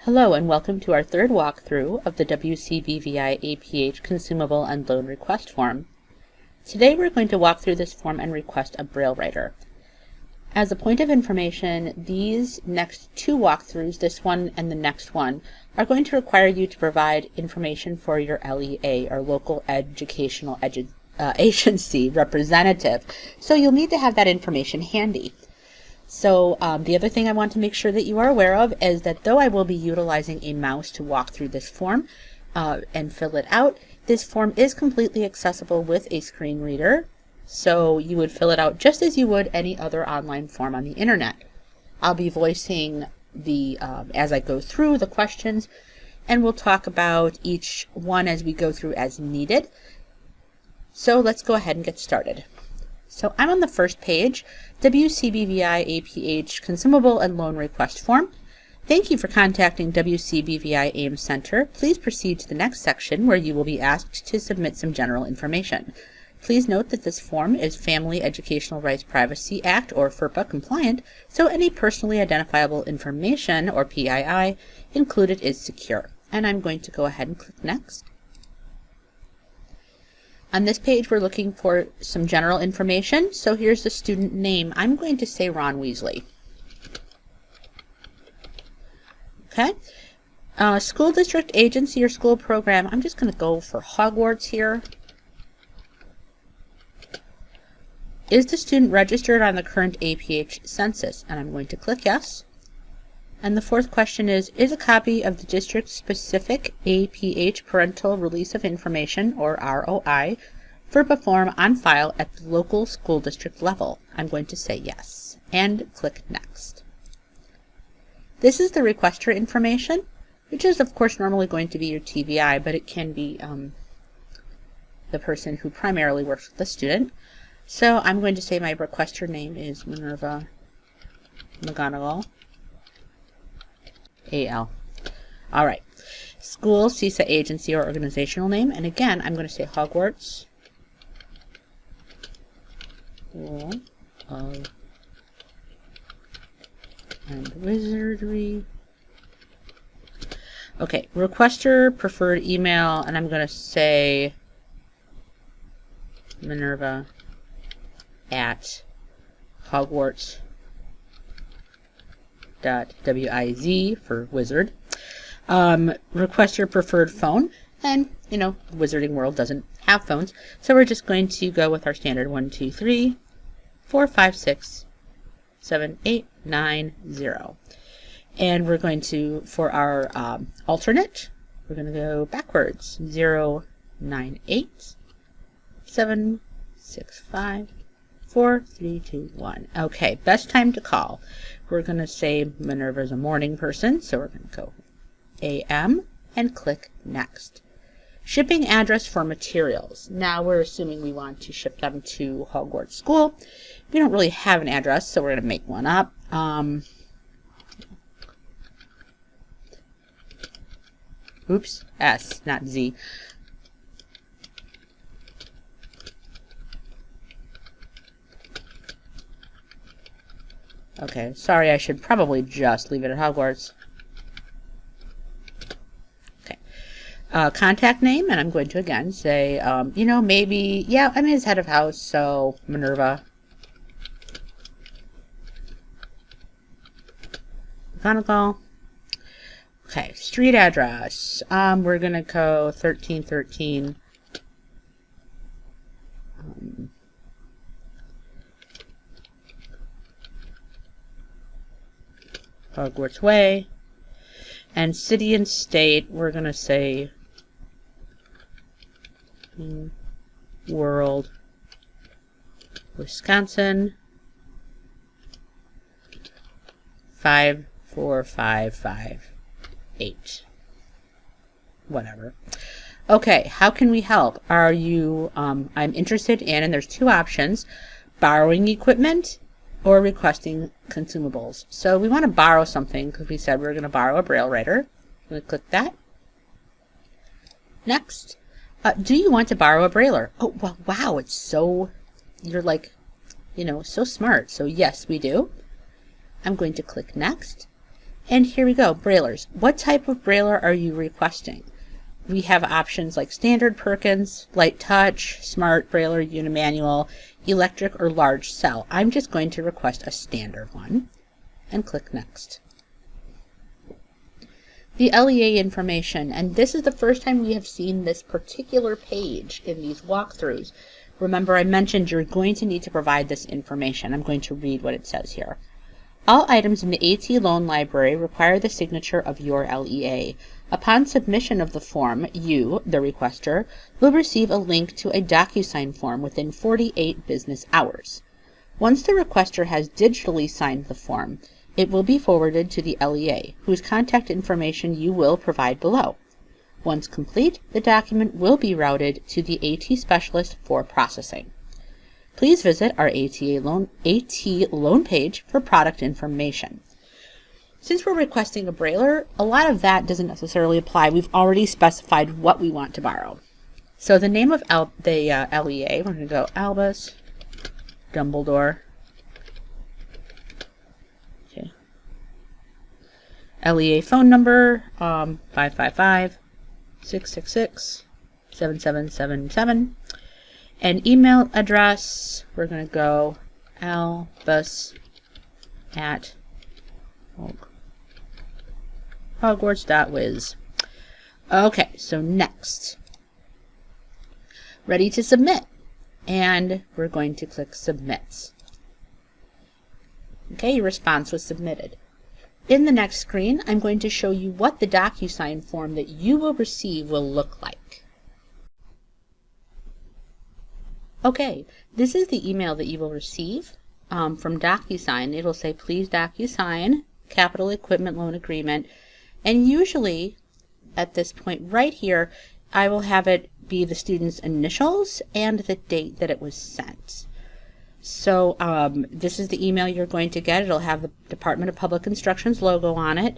Hello and welcome to our third walkthrough of the WCBVI APH Consumable and Loan Request form. Today we're going to walk through this form and request a Braille writer. As a point of information, these next two walkthroughs, this one and the next one, are going to require you to provide information for your LEA, or Local Educational Agency representative. So you'll need to have that information handy. So the other thing I want to make sure that you are aware of is that though I will be utilizing a mouse to walk through this form and fill it out, this form is completely accessible with a screen reader. So you would fill it out just as you would any other online form on the internet. I'll be voicing the as I go through the questions, and we'll talk about each one as we go through as needed. So let's go ahead and get started. So I'm on the first page, WCBVI APH Consumable and Loan Request Form. Thank you for contacting WCBVI Ames Center. Please proceed to the next section where you will be asked to submit some general information. Please note that this form is Family Educational Rights Privacy Act or FERPA compliant, so any personally identifiable information or PII included is secure. And I'm going to go ahead and click Next. On this page, we're looking for some general information. So here's the student name. I'm going to say Ron Weasley. Okay. School district, agency, or school program. I'm just going to go for Hogwarts here. Is the student registered on the current APH census? And I'm going to click Yes. And the fourth question is a copy of the district-specific APH Parental Release of Information, or ROI, FERPA form on file at the local school district level? I'm going to say yes, and click Next. This is the requester information, which is of course normally going to be your TVI, but it can be the person who primarily works with the student. So I'm going to say my requester name is Minerva McGonigal. AL. All right. School, CISA, agency, or organizational name. And again, I'm going to say Hogwarts School of and Wizardry. Okay. Requester, preferred email, and I'm going to say Minerva at Hogwarts .wiz for wizard. Requester preferred phone, and you know, the wizarding world doesn't have phones, so we're just going to go with our standard 1 2 3 4 5 6 7 8 9 0, and we're going to, for our alternate, we're going to go backwards. 0 9 8 7 6 5 4 3 2 1. Okay, best time to call. We're going to say Minerva's a morning person, so we're going to go AM and click Next. Shipping address for materials. Now we're assuming we want to ship them to Hogwarts School. We don't really have an address, so we're going to make one up. Oops, S, not Z. Okay, sorry, I should probably just leave it at Hogwarts. Okay. Contact name, and I'm going to again say, you know, maybe, yeah, I'm his head of house, so Minerva McGonigal. Okay, street address. We're going to go 1313. Hogwarts Way. And city and state, we're going to say World, Wisconsin 54558. Whatever. Okay, how can we help? Are you, I'm interested in, and there's two options, borrowing equipment or requesting consumables. So we want to borrow something because we said we were going to borrow a Braille writer. I'm going to click that. Next. Do you want to borrow a Brailler? Oh, well, wow, it's so, you're like, you know, so smart. So yes, we do. I'm going to click Next. And here we go, Braillers. What type of Brailler are you requesting? We have options like standard Perkins, light touch, smart Brailler, unimanual, electric, or large cell. I'm just going to request a standard one and click next. The LEA information, and this is the first time we have seen this particular page in these walkthroughs. Remember, I mentioned you're going to need to provide this information. I'm going to read what it says here. All items in the AT loan library require the signature of your LEA. Upon submission of the form, you, the requester, will receive a link to a DocuSign form within 48 business hours. Once the requester has digitally signed the form, it will be forwarded to the LEA, whose contact information you will provide below. Once complete, the document will be routed to the AT specialist for processing. Please visit our AT loan page for product information. Since we're requesting a Brailler, a lot of that doesn't necessarily apply. We've already specified what we want to borrow. So the name of the LEA, we're going to go Albus Dumbledore. Okay. LEA phone number 555-666-7777. And email address, we're going to go albus@hogwarts.wiz. Okay, so next. Ready to submit. And we're going to click Submit. Okay, your response was submitted. In the next screen, I'm going to show you what the DocuSign form that you will receive will look like. Okay, this is the email that you will receive from DocuSign. It'll say, please DocuSign, capital equipment loan agreement. And usually, at this point right here, I will have it be the student's initials and the date that it was sent. So this is the email you're going to get. It'll have the Department of Public Instruction's logo on it,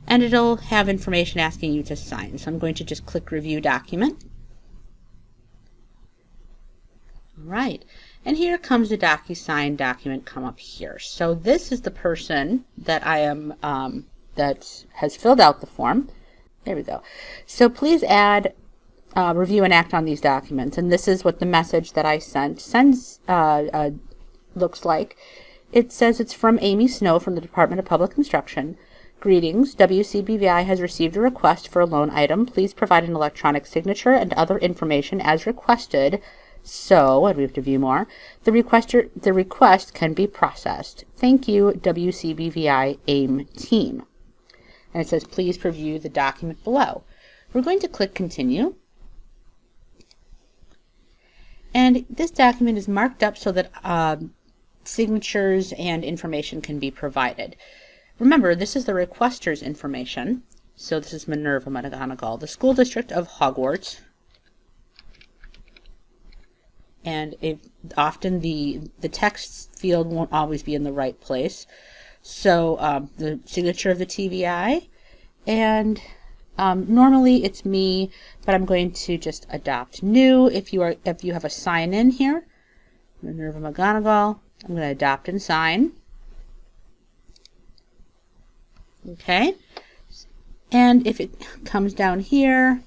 and it'll have information asking you to sign. So I'm going to just click Review Document. All right, and here comes the DocuSign document come up here. So this is the person that I am that has filled out the form. There we go. So please add, review and act on these documents. And this is what the message that I sent looks like. It says it's from Amy Snow from the Department of Public Instruction. Greetings, WCBVI has received a request for a loan item. Please provide an electronic signature and other information as requested. So, and we have to view more, the request can be processed. Thank you, WCBVI AIM team. And it says, please preview the document below. We're going to click Continue. And this document is marked up so that signatures and information can be provided. Remember, this is the requester's information. So this is Minerva McGonagall, the School District of Hogwarts. And often the text field won't always be in the right place. So the signature of the TVI, and normally it's me, but I'm going to just adopt new. If you have a sign in here, Minerva McGonagall, I'm going to adopt and sign. Okay, and if it comes down here.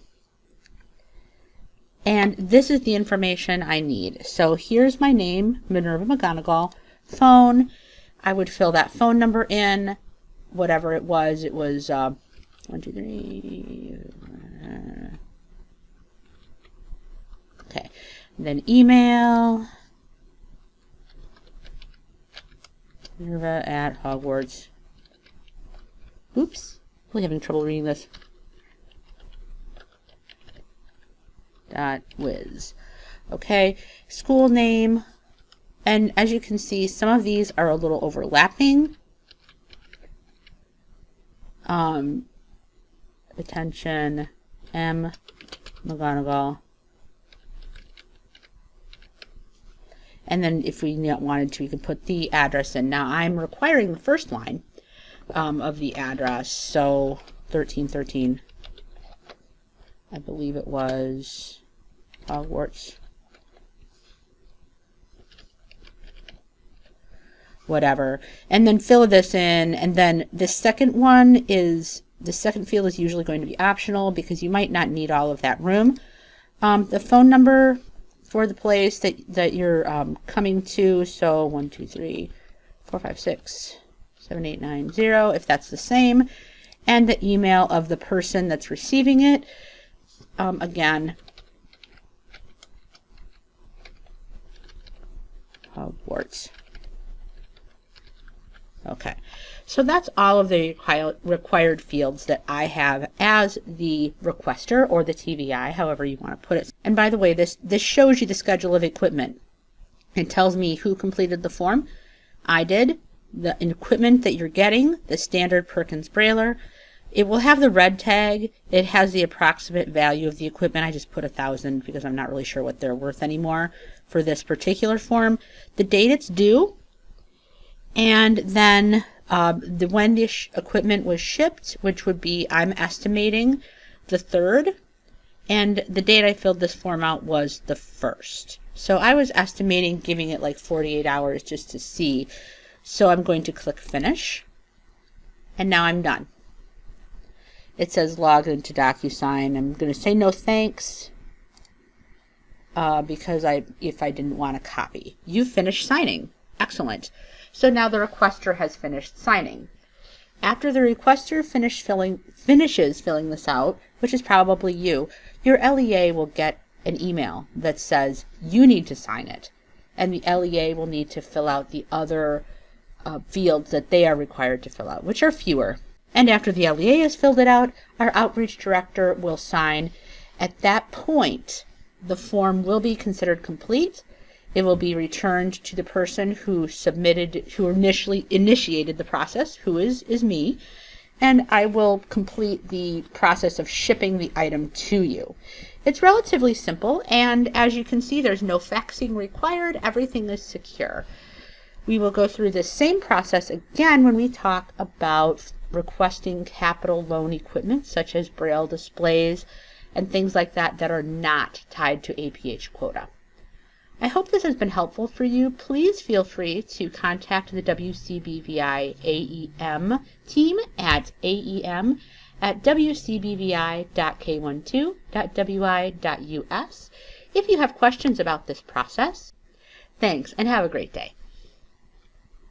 And this is the information I need. So here's my name, Minerva McGonagall, phone. I would fill that phone number in, whatever it was. It was 1, 2, 3. Okay. And then email, Minerva@Hogwarts. Oops, really having trouble reading this. .wiz. Okay, school name, and as you can see, some of these are a little overlapping. Attention, M. McGonagall. And then if we wanted to, we could put the address in. Now I'm requiring the first line of the address, so 1313. I believe it was Hogwarts. whatever, and then fill this in. And then the second field is usually going to be optional because you might not need all of that room. The phone number for the place that you're coming to, so 1, 2, 3, 4, 5, 6, 7, 8, 9, 0, if that's the same, and the email of the person that's receiving it. Again, Hogwarts. Okay, so that's all of the required fields that I have as the requester, or the TVI, however you want to put it. And by the way, this shows you the schedule of equipment. It tells me who completed the form. I did. The equipment that you're getting, the standard Perkins Brailler. It will have the red tag. It has the approximate value of the equipment. I just put 1,000 because I'm not really sure what they're worth anymore for this particular form. The date it's due, and then when the equipment was shipped, which would be, I'm estimating, the 3rd, and the date I filled this form out was the 1st. So I was estimating giving it like 48 hours just to see. So I'm going to click Finish, and now I'm done. It says log into DocuSign. I'm going to say no thanks because if I didn't want to copy. You finished signing. Excellent. So now the requester has finished signing. After the requester finishes filling this out, which is probably you, your LEA will get an email that says you need to sign it. And the LEA will need to fill out the other fields that they are required to fill out, which are fewer. And after the LEA has filled it out, our outreach director will sign. At that point, the form will be considered complete. It will be returned to the person who initially initiated the process, who is me, and I will complete the process of shipping the item to you. It's relatively simple, and as you can see, there's no faxing required. Everything is secure. We will go through this same process again when we talk about requesting capital loan equipment, such as Braille displays and things like that that are not tied to APH quota. I hope this has been helpful for you. Please feel free to contact the WCBVI AEM team at aem@wcbvi.k12.wi.us if you have questions about this process. Thanks, and have a great day.